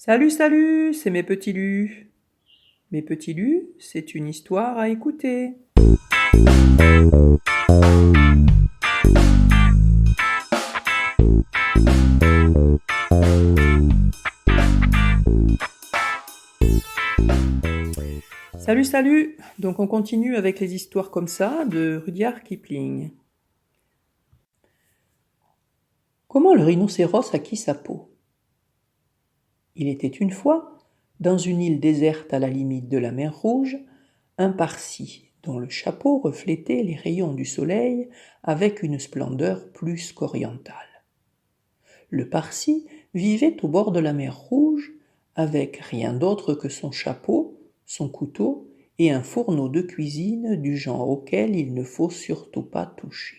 Salut, salut, c'est mes petits lus. Mes petits lus, c'est une histoire à écouter. Salut, salut. Donc on continue avec les histoires comme ça de Rudyard Kipling. Comment le rhinocéros acquit sa peau? Il était une fois, dans une île déserte à la limite de la mer Rouge, un Parsi dont le chapeau reflétait les rayons du soleil avec une splendeur plus qu'orientale. Le Parsi vivait au bord de la mer Rouge avec rien d'autre que son chapeau, son couteau et un fourneau de cuisine du genre auquel il ne faut surtout pas toucher.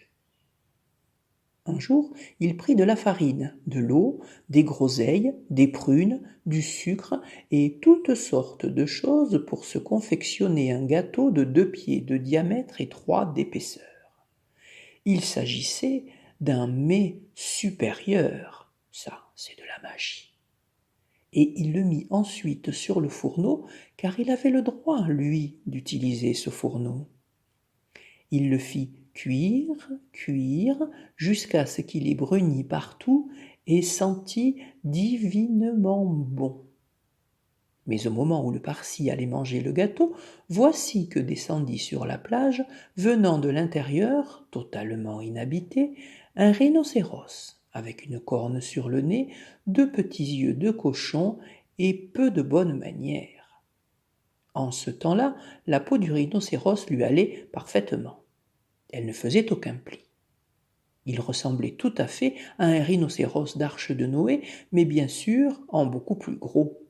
Un jour, il prit de la farine, de l'eau, des groseilles, des prunes, du sucre et toutes sortes de choses pour se confectionner un gâteau de 2 pieds de diamètre et 3 d'épaisseur. Il s'agissait d'un mets supérieur, ça c'est de la magie. Et il le mit ensuite sur le fourneau, car il avait le droit, lui, d'utiliser ce fourneau. Il le fit cuire, jusqu'à ce qu'il ait bruni partout et senti divinement bon. Mais au moment où le Parsi allait manger le gâteau, voici que descendit sur la plage, venant de l'intérieur, totalement inhabité, un rhinocéros, avec une corne sur le nez, 2 petits yeux de cochon et peu de bonnes manières. En ce temps-là, la peau du rhinocéros lui allait parfaitement. Elle ne faisait aucun pli. Il ressemblait tout à fait à un rhinocéros d'Arche de Noé, mais bien sûr en beaucoup plus gros.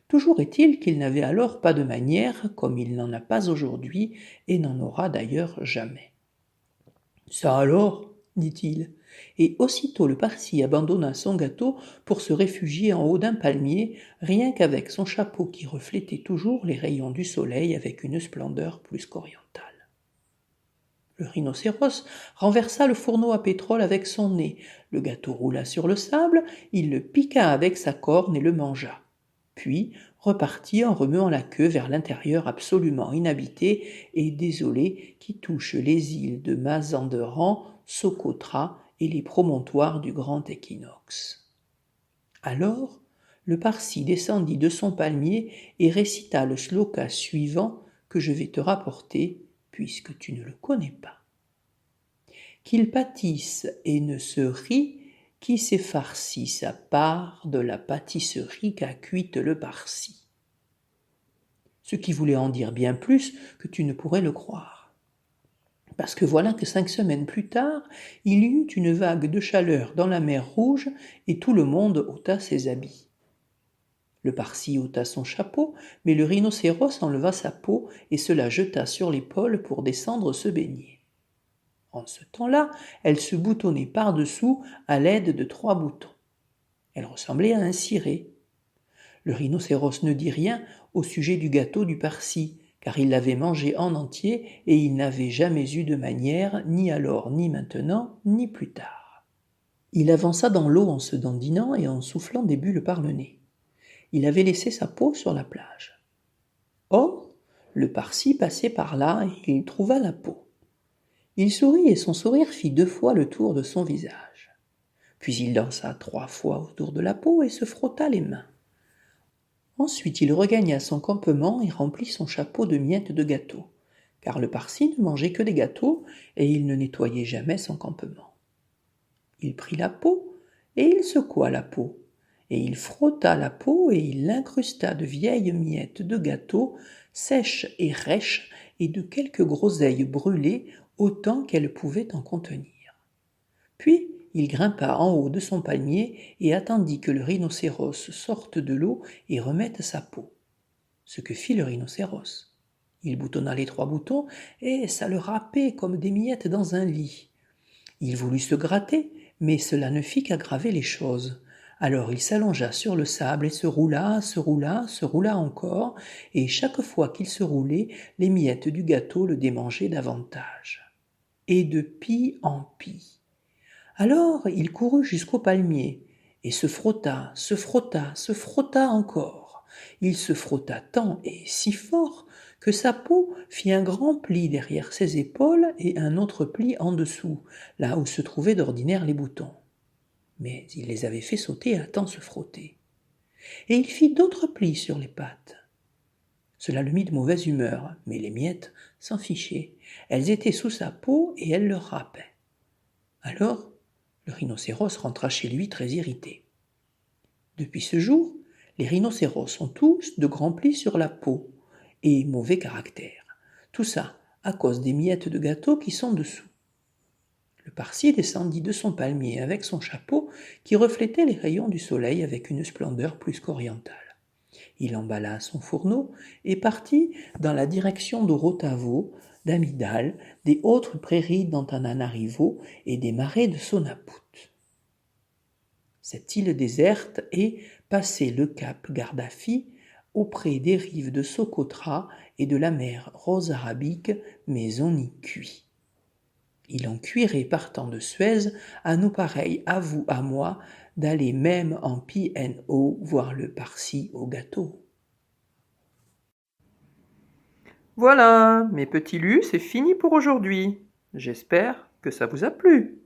Toujours est-il qu'il n'avait alors pas de manières, comme il n'en a pas aujourd'hui, et n'en aura d'ailleurs jamais. Ça alors, dit-il, et aussitôt le Parsi abandonna son gâteau pour se réfugier en haut d'un palmier, rien qu'avec son chapeau qui reflétait toujours les rayons du soleil avec une splendeur plus qu'orientale. Le rhinocéros renversa le fourneau à pétrole avec son nez, le gâteau roula sur le sable, il le piqua avec sa corne et le mangea. Puis repartit en remuant la queue vers l'intérieur absolument inhabité et désolé qui touche les îles de Mazanderan, Socotra et les promontoires du grand équinoxe. Alors, le Parsi descendit de son palmier et récita le shloka suivant que je vais te rapporter, puisque tu ne le connais pas. Qu'il pâtisse et ne se rit, qui s'est farci sa part de la pâtisserie qu'a cuite le Parsi. Ce qui voulait en dire bien plus que tu ne pourrais le croire. Parce que voilà que 5 semaines plus tard, il y eut une vague de chaleur dans la mer Rouge et tout le monde ôta ses habits. Le Parsi ôta son chapeau, mais le rhinocéros enleva sa peau et se la jeta sur l'épaule pour descendre se baigner. En ce temps-là, elle se boutonnait par-dessous à l'aide de 3 boutons. Elle ressemblait à un ciré. Le rhinocéros ne dit rien au sujet du gâteau du Parsi, car il l'avait mangé en entier et il n'avait jamais eu de manière, ni alors, ni maintenant, ni plus tard. Il avança dans l'eau en se dandinant et en soufflant des bulles par le nez. Il avait laissé sa peau sur la plage. Or, le Parsi passait par là et il trouva la peau. Il sourit et son sourire fit 2 fois le tour de son visage. Puis il dansa 3 fois autour de la peau et se frotta les mains. Ensuite il regagna son campement et remplit son chapeau de miettes de gâteau, car le Parsi ne mangeait que des gâteaux et il ne nettoyait jamais son campement. Il prit la peau et il secoua la peau, et il frotta la peau et il l'incrusta de vieilles miettes de gâteau, sèches et rêches, et de quelques groseilles brûlées autant qu'elles pouvaient en contenir. Puis il grimpa en haut de son palmier et attendit que le rhinocéros sorte de l'eau et remette sa peau. Ce que fit le rhinocéros. Il boutonna les 3 boutons et ça le râpait comme des miettes dans un lit. Il voulut se gratter, mais cela ne fit qu'aggraver les choses. Alors il s'allongea sur le sable et se roula encore, et chaque fois qu'il se roulait, les miettes du gâteau le démangeaient davantage. Et de pis en pis. Alors il courut jusqu'au palmier, et se frotta, se frotta encore. Il se frotta tant et si fort que sa peau fit un grand pli derrière ses épaules et un autre pli en dessous, là où se trouvaient d'ordinaire les boutons. Mais il les avait fait sauter à tant se frotter. Et il fit d'autres plis sur les pattes. Cela le mit de mauvaise humeur, mais les miettes s'en fichaient. Elles étaient sous sa peau et elles le râpaient. Alors, le rhinocéros rentra chez lui très irrité. Depuis ce jour, les rhinocéros ont tous de grands plis sur la peau et mauvais caractère. Tout ça à cause des miettes de gâteau qui sont dessous. Le Parsi descendit de son palmier avec son chapeau qui reflétait les rayons du soleil avec une splendeur plus qu'orientale. Il emballa son fourneau et partit dans la direction d'Orotavo, d'Amidal, des hautes prairies d'Antananarivo et des marais de Sonaput. Cette île déserte est passé le cap Gardafi auprès des rives de Socotra et de la mer Rose arabique, mais on y cuit. Il en cuirait partant de Suez, à nous pareils, à vous, à moi, d'aller même en PNO voir le Parsi au gâteau. Voilà, mes petits lus, c'est fini pour aujourd'hui. J'espère que ça vous a plu.